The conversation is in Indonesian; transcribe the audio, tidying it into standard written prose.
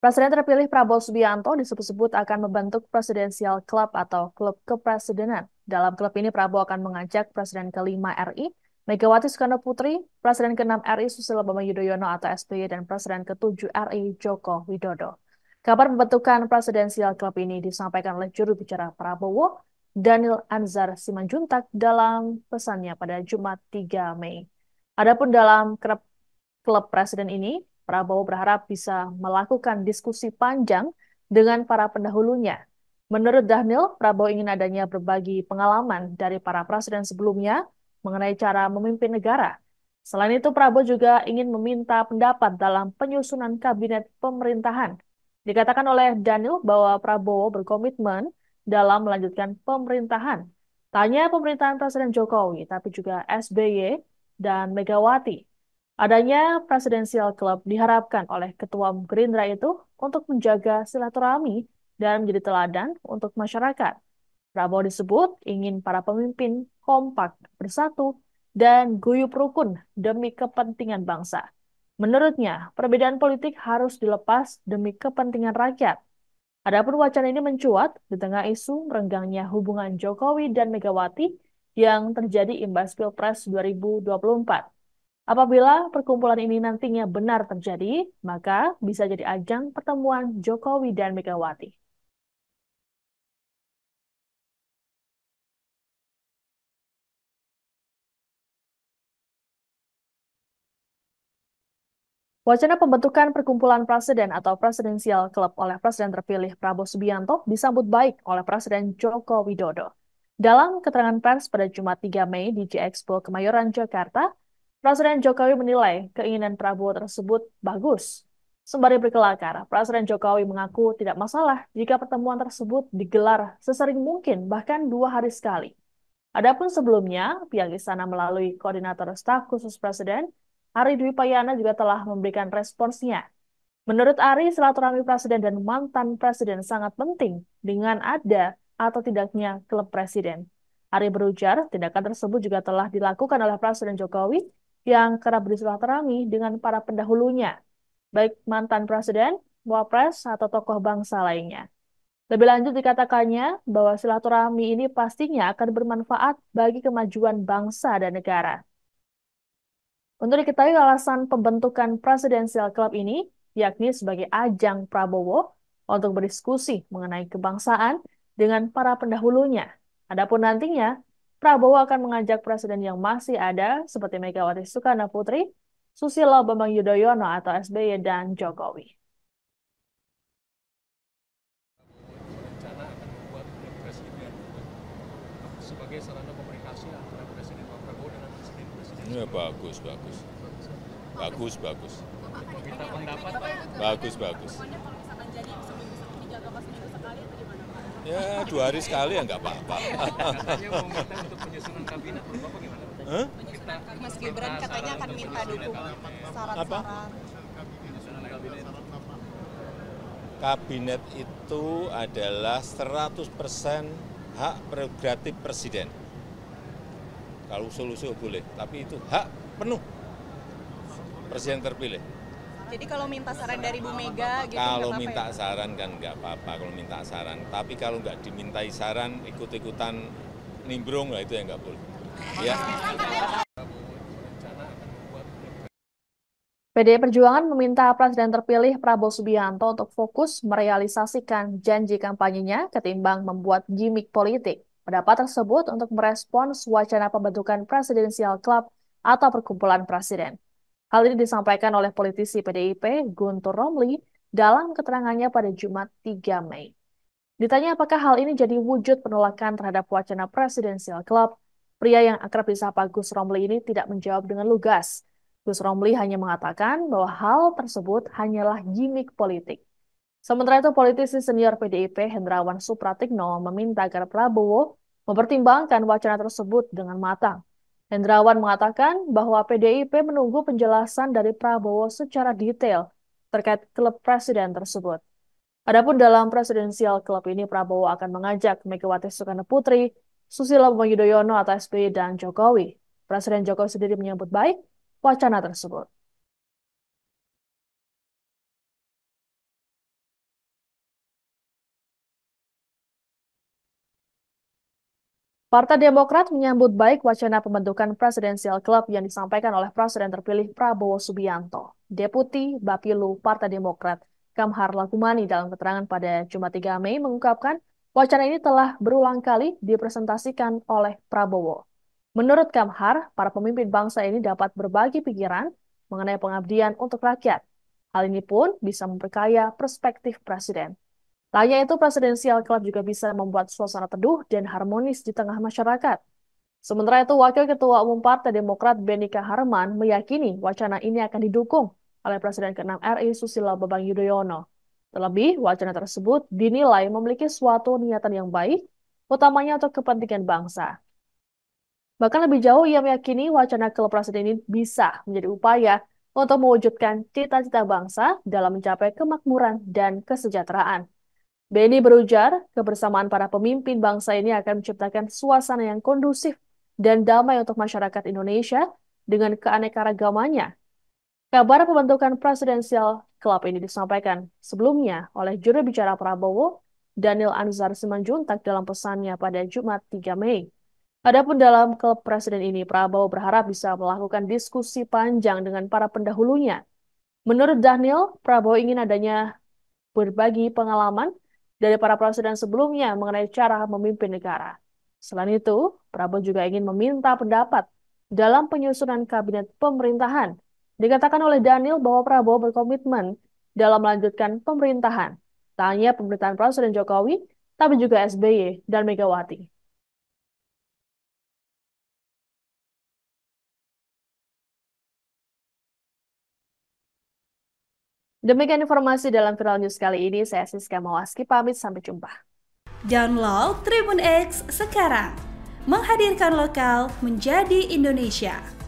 Presiden terpilih Prabowo Subianto disebut-sebut akan membentuk Presidential Club atau klub kepresidenan. Dalam klub ini Prabowo akan mengajak Presiden kelima RI, Megawati Soekarno Putri, Presiden keenam RI Susilo Bambang Yudhoyono atau SBY, dan Presiden ketujuh RI Joko Widodo. Kabar pembentukan Presidential Club ini disampaikan oleh juru bicara Prabowo, Daniel Anzar Simanjuntak dalam pesannya pada Jumat 3 Mei. Adapun dalam klub presiden ini, Prabowo berharap bisa melakukan diskusi panjang dengan para pendahulunya. Menurut Dhanil, Prabowo ingin adanya berbagi pengalaman dari para presiden sebelumnya mengenai cara memimpin negara. Selain itu, Prabowo juga ingin meminta pendapat dalam penyusunan kabinet pemerintahan. Dikatakan oleh Dhanil bahwa Prabowo berkomitmen dalam melanjutkan pemerintahan. Tanya pemerintahan Presiden Jokowi, tapi juga SBY dan Megawati. Adanya Presidensial Club diharapkan oleh Ketua Gerindra itu untuk menjaga silaturahmi dan menjadi teladan untuk masyarakat. Prabowo disebut ingin para pemimpin kompak, bersatu, dan guyup rukun demi kepentingan bangsa. Menurutnya, perbedaan politik harus dilepas demi kepentingan rakyat. Adapun wacana ini mencuat di tengah isu merenggangnya hubungan Jokowi dan Megawati yang terjadi imbas Pilpres 2024. Apabila perkumpulan ini nantinya benar terjadi, maka bisa jadi ajang pertemuan Jokowi dan Megawati. Wacana pembentukan perkumpulan presiden atau Presidential Club oleh Presiden terpilih Prabowo Subianto disambut baik oleh Presiden Joko Widodo. Dalam keterangan pers pada Jumat 3 Mei di J-Expo Kemayoran, Jakarta, Presiden Jokowi menilai keinginan Prabowo tersebut bagus. Sembari berkelakar, Presiden Jokowi mengaku tidak masalah jika pertemuan tersebut digelar sesering mungkin, bahkan 2 hari sekali. Adapun sebelumnya, pihak istana melalui Koordinator Staf Khusus Presiden, Ari Dwi Payana juga telah memberikan responsnya. Menurut Ari, silaturahmi presiden dan mantan presiden sangat penting dengan ada atau tidaknya klub presiden. Ari berujar, tindakan tersebut juga telah dilakukan oleh Presiden Jokowi yang kerap bersilaturahmi dengan para pendahulunya, baik mantan presiden, wapres, atau tokoh bangsa lainnya. Lebih lanjut dikatakannya bahwa silaturahmi ini pastinya akan bermanfaat bagi kemajuan bangsa dan negara. Untuk diketahui alasan pembentukan Presidential Club ini, yakni sebagai ajang Prabowo untuk berdiskusi mengenai kebangsaan dengan para pendahulunya. Adapun nantinya, Prabowo akan mengajak presiden yang masih ada seperti Megawati Soekarno Putri, Susilo Bambang Yudhoyono atau SBY, dan Jokowi. Berencana akan membuat klub presiden sebagai sarana komunikasi antara Presiden Pak Prabowo dengan presiden-presiden. Ya, bagus, bagus. Bagus, bagus. Minta pendapat Pak. Bagus, bagus. Kalau misalkan jadi seminggu dijaga pas seminggu sekali atau gimana Pak? Ya, 2 hari sekali ya nggak apa-apa. Katanya mau minta untuk penyusunan kabinet, menurut Bapak gimana? Hah? Mas Gibran katanya akan minta dukungan Apa? syarat-syarat. Penyusunan kabinet. Kabinet itu adalah 100% hak prerogatif presiden. Kalau usul-usul boleh, tapi itu hak penuh presiden terpilih. Jadi kalau minta saran dari Bu Mega gitu Kalau nggak apa-apa minta ya? saran kan nggak apa-apa kalau minta saran. Tapi kalau nggak dimintai saran, ikut-ikutan nimbrung lah itu yang nggak boleh. Ya. Berencana akan membuat klub PDI Perjuangan meminta Presiden terpilih Prabowo Subianto untuk fokus merealisasikan janji kampanyenya ketimbang membuat gimmick politik. Pendapat tersebut untuk merespons wacana pembentukan Presidential Club atau perkumpulan presiden. Hal ini disampaikan oleh politisi PDIP Guntur Romli dalam keterangannya pada Jumat 3 Mei. Ditanya apakah hal ini jadi wujud penolakan terhadap wacana Presidential Club, pria yang akrab disapa Gus Romli ini tidak menjawab dengan lugas. Gus Romli hanya mengatakan bahwa hal tersebut hanyalah gimmick politik. Sementara itu, politisi senior PDIP Hendrawan Supratikno meminta agar Prabowo mempertimbangkan wacana tersebut dengan matang. Hendrawan mengatakan bahwa PDIP menunggu penjelasan dari Prabowo secara detail terkait klub presiden tersebut. Adapun dalam Presidensial Club ini, Prabowo akan mengajak Megawati Soekarno Putri, Susilo Bambang Yudhoyono atau SBY, dan Jokowi. Presiden Jokowi sendiri menyambut baik wacana tersebut. Partai Demokrat menyambut baik wacana pembentukan Presidential Club yang disampaikan oleh Presiden terpilih Prabowo Subianto. Deputi Bapilu Partai Demokrat, Kamhar Lakumani dalam keterangan pada Jumat 3 Mei mengungkapkan wacana ini telah berulang kali dipresentasikan oleh Prabowo. Menurut Kamhar, para pemimpin bangsa ini dapat berbagi pikiran mengenai pengabdian untuk rakyat. Hal ini pun bisa memperkaya perspektif Presiden. Tak hanya itu, Presidential Club juga bisa membuat suasana teduh dan harmonis di tengah masyarakat. Sementara itu, Wakil Ketua Umum Partai Demokrat Benny Kaharman meyakini wacana ini akan didukung oleh Presiden ke-6 RI Susilo Bambang Yudhoyono. Terlebih, wacana tersebut dinilai memiliki suatu niatan yang baik, utamanya untuk kepentingan bangsa. Bahkan lebih jauh, ia meyakini wacana klub presiden ini bisa menjadi upaya untuk mewujudkan cita-cita bangsa dalam mencapai kemakmuran dan kesejahteraan. Benny berujar, kebersamaan para pemimpin bangsa ini akan menciptakan suasana yang kondusif dan damai untuk masyarakat Indonesia dengan keanekaragamannya. Kabar pembentukan Presidential Club ini disampaikan sebelumnya oleh juru bicara Prabowo, Daniel Anzar Simanjuntak dalam pesannya pada Jumat 3 Mei. Adapun dalam klub presiden ini, Prabowo berharap bisa melakukan diskusi panjang dengan para pendahulunya. Menurut Daniel, Prabowo ingin adanya berbagi pengalaman dari para presiden sebelumnya mengenai cara memimpin negara. Selain itu, Prabowo juga ingin meminta pendapat dalam penyusunan kabinet pemerintahan. Dikatakan oleh Daniel bahwa Prabowo berkomitmen dalam melanjutkan pemerintahan, tak hanya pemerintahan Presiden Jokowi, tapi juga SBY dan Megawati. Demikian informasi dalam Viral News kali ini. Saya Siska Mawaski pamit, sampai jumpa. Download Tribun X sekarang, menghadirkan lokal menjadi Indonesia.